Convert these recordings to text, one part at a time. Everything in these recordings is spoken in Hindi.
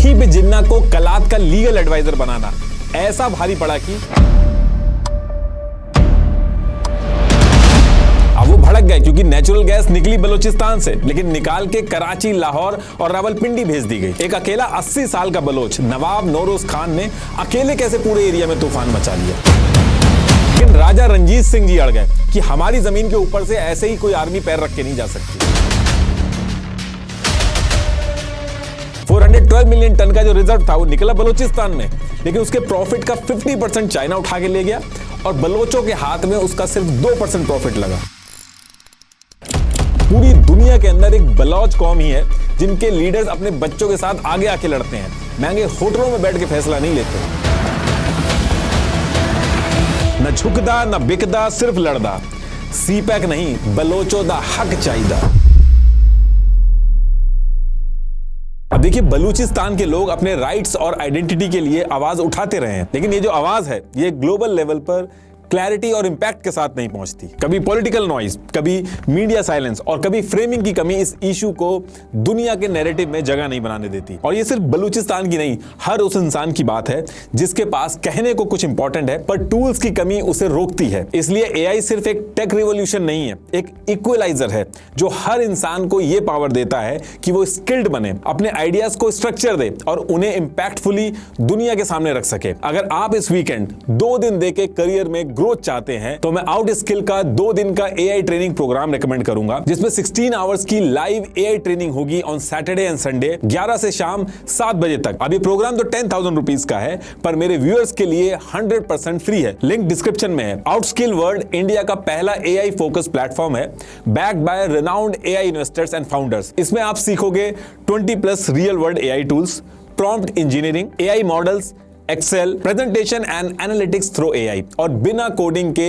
वहीं पे जिन्ना को कलात का लीगल एडवाइजर बनाना ऐसा भारी पड़ा कि अब वो भड़क गए, क्योंकि नेचुरल गैस निकली बलूचिस्तान से, लेकिन निकाल के कराची, लाहौर और रावलपिंडी भेज दी गई। एक अकेला 80 साल का बलोच नवाब नौरोज खान ने अकेले कैसे पूरे एरिया में तूफान मचा लिया। लेकिन राजा रंजीत सिंह जी अड़ गए कि हमारी जमीन के ऊपर से ऐसे ही कोई आर्मी पैर रख के नहीं जा सकती। 412 मिलियन टन का जो रिजर्व था वो निकला बलूचिस्तान में, लेकिन उसके प्रॉफिट का 50% चाइना उठा के ले गया और बलोचों के हाथ में उसका सिर्फ 2% प्रॉफिट लगा। पूरी दुनिया के अंदर एक बलोच कौम ही है जिनके लीडर्स अपने बच्चों के साथ आगे आके लड़ते हैं, महंगे होटलों में बैठ के फैसला नहीं लेते। न झुकदा न बिकदा, सिर्फ लड़दा, सीपैक नहीं बलोचों दा हक चाहिदा। अब देखिए, बलूचिस्तान के लोग अपने राइट्स और आइडेंटिटी के लिए आवाज उठाते रहे हैं, लेकिन ये जो आवाज है ये ग्लोबल लेवल पर क्लैरिटी और इंपैक्ट के साथ नहीं पहुंचती। कभी पॉलिटिकल नॉइज, कभी मीडिया साइलेंस और कभी फ्रेमिंग की कमी इस इशू को दुनिया के नैरेटिव में जगह नहीं बनाने देती। और ये सिर्फ बलूचिस्तान की नहीं, हर उस इंसान की बात है जिसके पास कहने को कुछ इंपॉर्टेंट है पर टूल्स की कमी उसे रोकती है। इसलिए एआई सिर्फ एक टेक रिवॉल्यूशन नहीं है, एक इक्वलाइजर है जो हर इंसान को यह पावर देता है कि वो स्किल्ड बने, अपने आइडियाज को स्ट्रक्चर दे और उन्हें इंपैक्टफुली दुनिया के सामने रख सके। अगर आप इस वीकेंड 2 दिन देके करियर में ग्रोथ चाहते हैं तो मैं आउट स्किल का 2 दिन का एआई ट्रेनिंग प्रोग्राम रेकमेंड करूंगा, जिसमें 16 आवर्स की लाइव एआई ट्रेनिंग होगी ऑन सैटरडे एंड संडे 11 से शाम 7 बजे तक। अब ये प्रोग्राम तो 10,000 रुपीज का है, पर मेरे व्यूअर्स के लिए 100% फ्री है। लिंक डिस्क्रिप्शन में है। आउटस्किल वर्ल्ड इंडिया का पहला एआई फोकस प्लेटफॉर्म है, backed by renowned AI investors and founders. इसमें आप सीखोगे 20+ real world AI tools, prompt engineering, AI models, Excel, presentation and analytics through AI और बिना कोडिंग के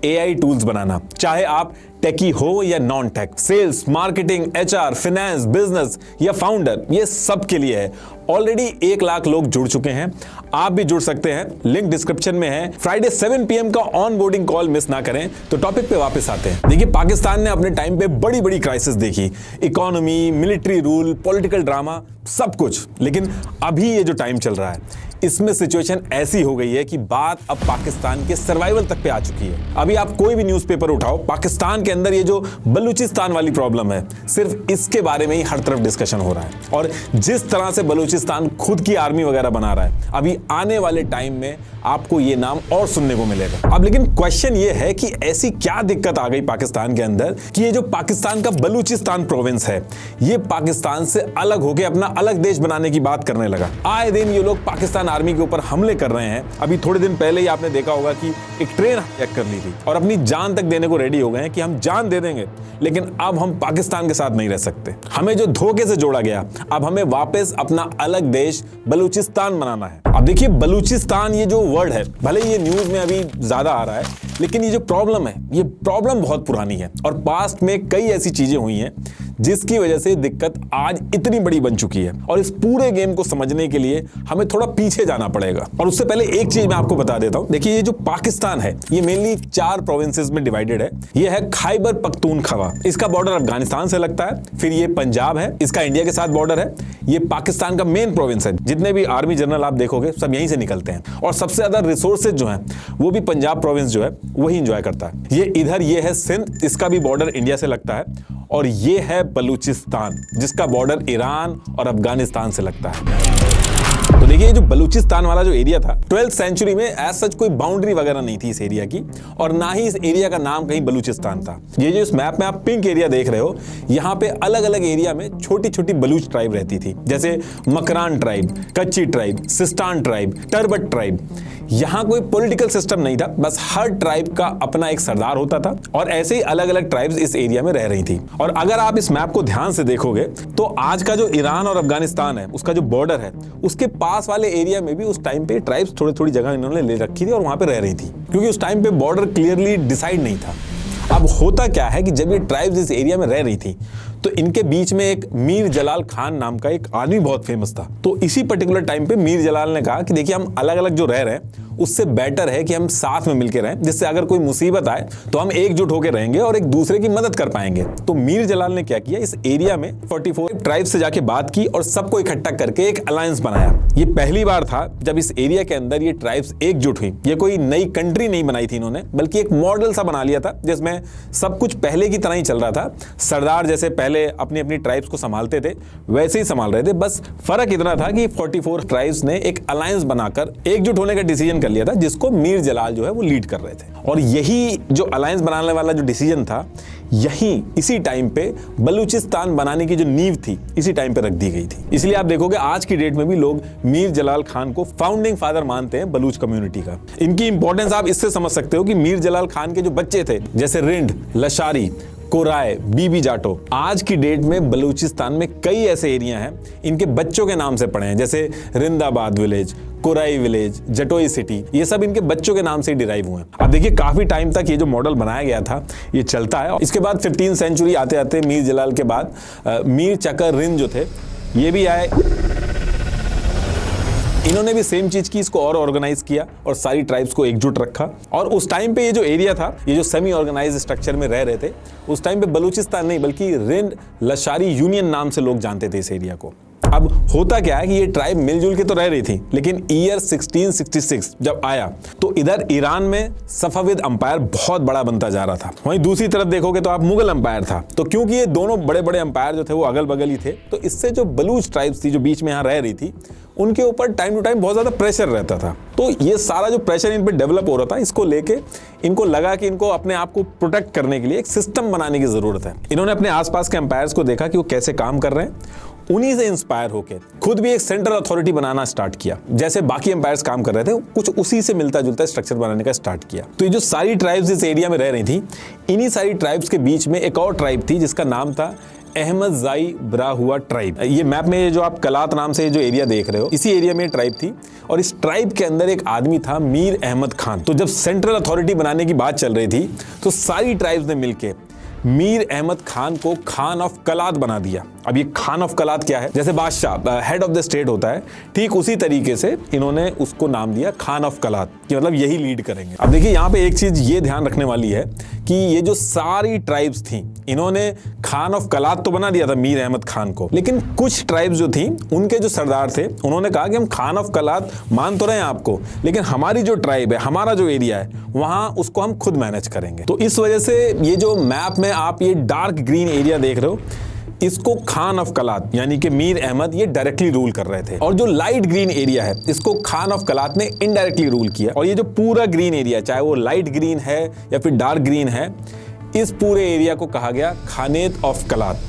एआई टूल्स बनाना। चाहे आप टेकी हो या non tech, sales, marketing, HR, finance, business या फाउंडर, ये सब के लिए है। ऑलरेडी 1 लाख लोग जुड़ चुके हैं, आप भी जुड़ सकते हैं। लिंक डिस्क्रिप्शन में है। फ्राइडे 7 PM का ऑन बोर्डिंग कॉल मिस ना करें। तो टॉपिक पे वापस आते हैं। देखिए, पाकिस्तान ने अपने टाइम पे बड़ी बड़ी क्राइसिस देखी, economy, military rule, political drama, सब कुछ। लेकिन अभी ये जो टाइम चल रहा है इसमें सिचुएशन ऐसी हो गई है कि बात अब पाकिस्तान के सर्वाइवल तक पे आ चुकी है। अभी आप कोई भी न्यूज़पेपर उठाओ, पाकिस्तान के अंदर ये जो बलूचिस्तान वाली प्रॉब्लम है, सिर्फ इसके बारे में ही हर तरफ डिस्कशन हो रहा है। और जिस तरह से बलूचिस्तान खुद की आर्मी वगैरह बना रहा है, अभी आने वाले टाइम में आपको ये नाम और सुनने को मिलेगा। अब लेकिन क्वेश्चन ये है कि ऐसी क्या दिक्कत आ गई पाकिस्तान के अंदर कि ये जो पाकिस्तान का बलूचिस्तान प्रोविंस है, ये पाकिस्तान से अलग होकर अपना अलग देश बनाने की बात करने लगा। आए दिन ये लोग पाकिस्तान आर्मी के ऊपर हमले कर रहे हैं। अभी थोड़े दिन पहले ही आपने देखा होगा कि एक ट्रेन हैक कर ली थी और अपनी जान तक देने को रेडी हो गए हैं कि हम जान दे देंगे, लेकिन अब हम पाकिस्तान के साथ नहीं रह सकते। हमें जो धोखे से जोड़ा गया, अब हमें वापस अपना अलग देश बलूचिस्तान बनाना है। अब देखिए, बलूचिस्तान ये जो वर्ड है, भले ये न्यूज में अभी ज्यादा आ रहा है, लेकिन ये जो प्रॉब्लम है, ये प्रॉब्लम बहुत पुरानी है और पास्ट में कई ऐसी चीजें हुई हैं जिसकी वजह से दिक्कत आज इतनी बड़ी बन चुकी है। और इस पूरे गेम को समझने के लिए हमें थोड़ा पीछे जाना पड़ेगा। और उससे पहले एक चीज मैं आपको बता देता हूं। देखिए, ये जो पाकिस्तान है, ये मेनली 4 प्रोविंसेस में डिवाइडेड है। ये है खैबर पख्तूनख्वा, इसका बॉर्डर अफगानिस्तान से लगता है। फिर ये पंजाब है, इसका इंडिया के साथ बॉर्डर है। ये पाकिस्तान का मेन प्रोविंस है, जितने भी आर्मी जनरल आप देखोगे सब यहीं से निकलते हैं। और सबसे ज्यादा रिसोर्सेज जो है वो भी पंजाब प्रोविंस जो है वही एंजॉय करता है। ये इधर ये है सिंध, इसका भी बॉर्डर इंडिया से लगता है। और ये है बलूचिस्तान, जिसका बॉर्डर ईरान और अफगानिस्तान से लगता है। तो देखिए, ये जो बलूचिस्तान वाला जो एरिया था, 12th सेंचुरी में एज सच कोई बाउंड्री वगैरह नहीं थी इस एरिया की, और ना ही इस एरिया का नाम कहीं बलूचिस्तान था। ये जो इस मैप में आप पिंक एरिया देख रहे हो, यहाँ पे अलग अलग एरिया में छोटी छोटी बलूच ट्राइब रहती थी, जैसे मकरान ट्राइब, कच्ची ट्राइब, सिस्तान ट्राइब, टर्बट ट्राइब। यहाँ कोई पॉलिटिकल सिस्टम नहीं था, बस हर ट्राइब का अपना एक सरदार होता था और ऐसे ही अलग अलग ट्राइब्स इस एरिया में रह रही थी। और अगर आप इस मैप को ध्यान से देखोगे तो आज का जो ईरान और अफगानिस्तान है, उसका जो बॉर्डर है, उसके पास वाले एरिया में भी उस टाइम पे ट्राइब्स थोड़ी थोड़ी जगह इन्होंने ले रखी थी और वहां पे रह रही थी, क्योंकि उस टाइम पे बॉर्डर क्लियरली डिसाइड नहीं था। अब होता क्या है कि जब ये ट्राइब्स इस एरिया में रह रही थी तो इनके बीच में एक मीर जलाल खान नाम का एक आदमी बहुत फेमस था। तो इसी पर्टिकुलर टाइम पे मीर जलाल ने कहा कि देखिए, हम अलग अलग जो रह रहे हैं उससे बेटर है कि हम साथ में मिलकर रहें, जिससे अगर कोई मुसीबत आए तो हम एकजुट होकर रहेंगे और एक दूसरे की मदद कर पाएंगे। तो मीर जलाल ने क्या किया, इस एरिया में 44 ट्राइब से जाके बात की और सबको इकट्ठा करके एक अलायंस बनाया। ये पहली बार था जब इस एरिया के अंदर ये ट्राइब्स एकजुट हुई। ये कोई नई कंट्री नहीं बनाई थी इन्होंने, बल्कि एक मॉडल सा बना लिया था जिसमें सब कुछ पहले की तरह ही चल रहा था। सरदार जैसे पहले अपनी अपनी ट्राइब्स को संभालते थे वैसे ही संभाल रहे थे, बस फर्क इतना था कि 44 ट्राइब्स ने एक अलायंस बनाकर एकजुट होने का डिसीजन कर लिया था, जिसको मीर जलाल जो है वो लीड कर रहे थे। और यही जो अलायंस बनाने वाला जो डिसीजन था, यही इसी टाइम पे बलूचिस्तान बनाने की जो नींव थी इसी टाइम पे रख दी गई थी। इसलिए आप देखोगे आज की डेट में भी लोग मीर जलाल खान को फाउंडिंग फादर मानते हैं बलूच कम्युनिटी का। इनकी इंपॉर्टेंस आप इससे समझ सकते हो कि मीर जलाल खान के जो बच्चे थे, जैसे रिंड, लशारी, कोराय, बीबी जाटो, आज की डेट में बलूचिस्तान में कई ऐसे एरिया हैं इनके बच्चों के नाम से पड़े हैं, जैसे Rindabad village, Korai village, Jatoi city, ये सब इनके बच्चों के नाम से डिराइव हुए हैं। अब देखिए काफी टाइम तक ये जो मॉडल बनाया गया था ये चलता है। इसके बाद 15वीं सेंचुरी आते आते मीर जलाल के बाद मीर चकर रिंद जो थे ये भी आए। इन्होंने भी सेम चीज की, इसको और ऑर्गेनाइज किया और सारी ट्राइब्स को एकजुट रखा। और उस टाइम पे ये जो एरिया था, ये जो सेमी ऑर्गेनाइज स्ट्रक्चर में रह रहे थे, उस टाइम पे बलूचिस्तान नहीं बल्कि रिंड लशारी यूनियन नाम से लोग जानते थे इस एरिया को। अब होता क्या है कि ये ट्राइब मिलजुल के तो रह रही थी, लेकिन ईयर 1666 जब आया तो इधर ईरान में सफाविद अंपायर बहुत बड़ा बनता जा रहा था। वहीं दूसरी तरफ देखोगे तो आप मुगल अंपायर था। तो क्योंकि ये दोनों बड़े बड़े अंपायर जो थे वो अगल बगल ही थे, तो इससे जो बलूच ट्राइब्स थी जो बीच में यहाँ रह रही थी, उनके ऊपर टाइम टू टाइम बहुत ज्यादा प्रेशर रहता था। तो ये सारा जो प्रेशर इन पे डेवलप हो रहा था, इसको लेके इनको लगा कि इनको अपने आप को प्रोटेक्ट करने के लिए एक सिस्टम बनाने की जरूरत है। इन्होंने अपने आसपास के अंपायर्स को देखा कि वो कैसे काम कर रहे हैं, उन्हीं से इंस्पायर होकर खुद भी एक सेंट्रल अथॉरिटी बनाना स्टार्ट किया। जैसे बाकी एम्पायर्स काम कर रहे थे, कुछ उसी से मिलता जुलता स्ट्रक्चर बनाने का स्टार्ट किया। तो ये जो सारी ट्राइब्स इस एरिया में रह रही थी, इन्हीं सारी ट्राइब्स के बीच में एक और ट्राइब थी जिसका नाम था अहमद जाई ब्राहुआ ट्राइब। ये मैप में जो आप कलात नाम से जो एरिया देख रहे हो, इसी एरिया में ट्राइब थी और इस ट्राइब के अंदर एक आदमी था मीर अहमद खान। तो जब सेंट्रल अथॉरिटी बनाने की बात चल रही थी तो सारी ट्राइब्स ने मिलकर मीर अहमद खान को खान ऑफ कलात बना दिया। अब ये खान ऑफ कलात क्या है, जैसे बादशाह हेड ऑफ द स्टेट होता है, ठीक उसी तरीके से इन्होंने उसको नाम दिया खान ऑफ कलात, कि मतलब यही लीड करेंगे। अब देखिए यहाँ पे एक चीज ये ध्यान रखने वाली है कि ये जो सारी ट्राइब्स थी, इन्होंने खान ऑफ कलात तो बना दिया था मीर अहमद खान को, लेकिन कुछ ट्राइब्स जो थी उनके जो सरदार थे उन्होंने कहा कि हम खान ऑफ कलात मान तो रहे हैं आपको, लेकिन हमारी जो ट्राइब है, हमारा जो एरिया है, वहां उसको हम खुद मैनेज करेंगे। तो इस वजह से ये जो मैप में आप ये डार्क ग्रीन एरिया देख रहे हो, इसको खान ऑफ कलात यानी कि मीर अहमद ये डायरेक्टली रूल कर रहे थे, और जो लाइट ग्रीन एरिया है इसको खान ऑफ कलात ने इनडायरेक्टली रूल किया। और ये जो पूरा ग्रीन एरिया, चाहे वो लाइट ग्रीन है या फिर डार्क ग्रीन है, इस पूरे एरिया को कहा गया खानेत ऑफ कलात।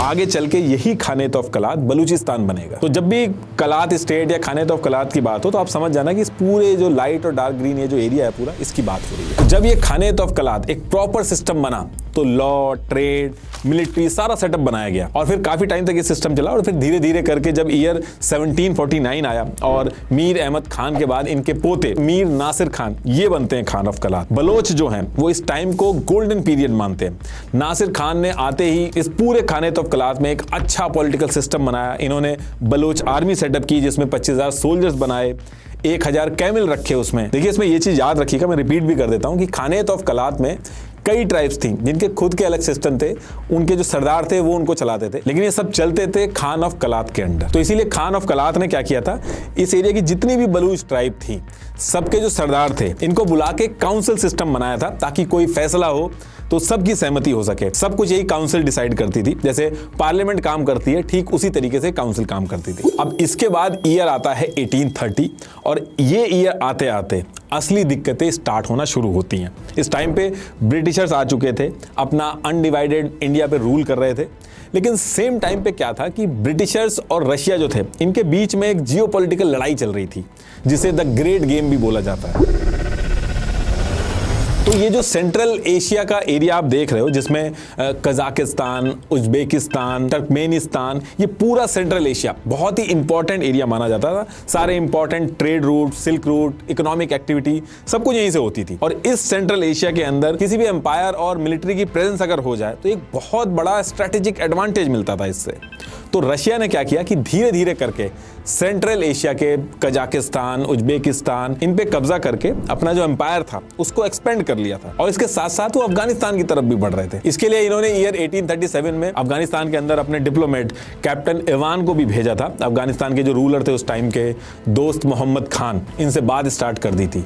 आगे चल के यही खानेत ऑफ कलात बलूचिस्तान बनेगा। तो जब भी कलात स्टेट या खानेत ऑफ कलात की बात हो तो आप समझ जाना कि इस पूरे जो लाइट और डार्क ग्रीन ये जो एरिया है पूरा, इसकी बात हो रही है। जब ये खानेत ऑफ कलात एक प्रॉपर सिस्टम बना तो लॉ, ट्रेड, मिलिट्री सारा सेटअप बनाया गया और फिर काफी टाइम तक ये सिस्टम चला। और फिर धीरे धीरे करके जब ईयर 1749 आया और मीर अहमद खान के बाद इनके पोते मीर नासिर खान ये बनते हैं खान ऑफ कलात। बलोच जो हैं वो इस टाइम को गोल्डन पीरियड मानते हैं। नासिर खान ने आते ही इस पूरे खानेत ऑफ कलात में एक अच्छा पॉलिटिकल सिस्टम बनाया। इन्होंने बलोच आर्मी सेटअप की जिसमें 25,000 सोल्जर्स बनाए, 1,000 कैमल रखे उसमें। देखिए इसमें ये चीज याद रखिएगा, मैं रिपीट भी कर देता हूं कि खानेत ऑफ कलात में कई ट्राइब्स थी जिनके खुद के अलग सिस्टम थे, उनके जो सरदार थे वो उनको चलाते थे, लेकिन ये सब चलते थे खान ऑफ कलात के अंडर। तो इसीलिए खान ऑफ कलात ने क्या किया था, इस एरिया की जितनी भी बलूच ट्राइब थी सबके जो सरदार थे इनको बुला के काउंसिल सिस्टम बनाया था, ताकि कोई फैसला हो तो सबकी सहमति हो सके। सब कुछ यही काउंसिल डिसाइड करती थी, जैसे पार्लियामेंट काम करती है ठीक उसी तरीके से काउंसिल काम करती थी। अब इसके बाद ईयर आता है 1830 और ये ईयर आते आते असली दिक्कतें स्टार्ट होना शुरू होती हैं। इस टाइम पे ब्रिटिशर्स आ चुके थे, अपना अनडिवाइडेड इंडिया पे रूल कर रहे थे, लेकिन सेम टाइम पे क्या था कि ब्रिटिशर्स और रशिया जो थे इनके बीच में एक जियोपॉलिटिकल लड़ाई चल रही थी, जिसे द ग्रेट गेम भी बोला जाता है। तो ये जो सेंट्रल एशिया का एरिया आप देख रहे हो, जिसमें कजाकिस्तान, उज्बेकिस्तान, तुर्कमेनिस्तान, ये पूरा सेंट्रल एशिया बहुत ही इंपॉर्टेंट एरिया माना जाता था। सारे important trade route, silk route, economic activity सब कुछ यहीं से होती थी। और इस सेंट्रल एशिया के अंदर किसी भी एम्पायर और मिलिट्री की प्रेजेंस अगर हो जाए तो एक बहुत बड़ा स्ट्रेटेजिक एडवांटेज मिलता था इससे। तो रशिया ने क्या किया कि धीरे धीरे करके सेंट्रल एशिया के कजाकिस्तान, उज्बेकिस्तान, इन पे कब्जा करके अपना जो एम्पायर था उसको एक्सपेंड कर लिया था। और इसके साथ साथ वो अफगानिस्तान की तरफ भी बढ़ रहे थे। इसके लिए इन्होंने ईयर 1837 में अफगानिस्तान के अंदर अपने डिप्लोमेट कैप्टन इवान को भी भेजा था। अफगानिस्तान के जो रूलर थे उस टाइम के, दोस्त मोहम्मद खान, इनसे बात स्टार्ट कर दी थी।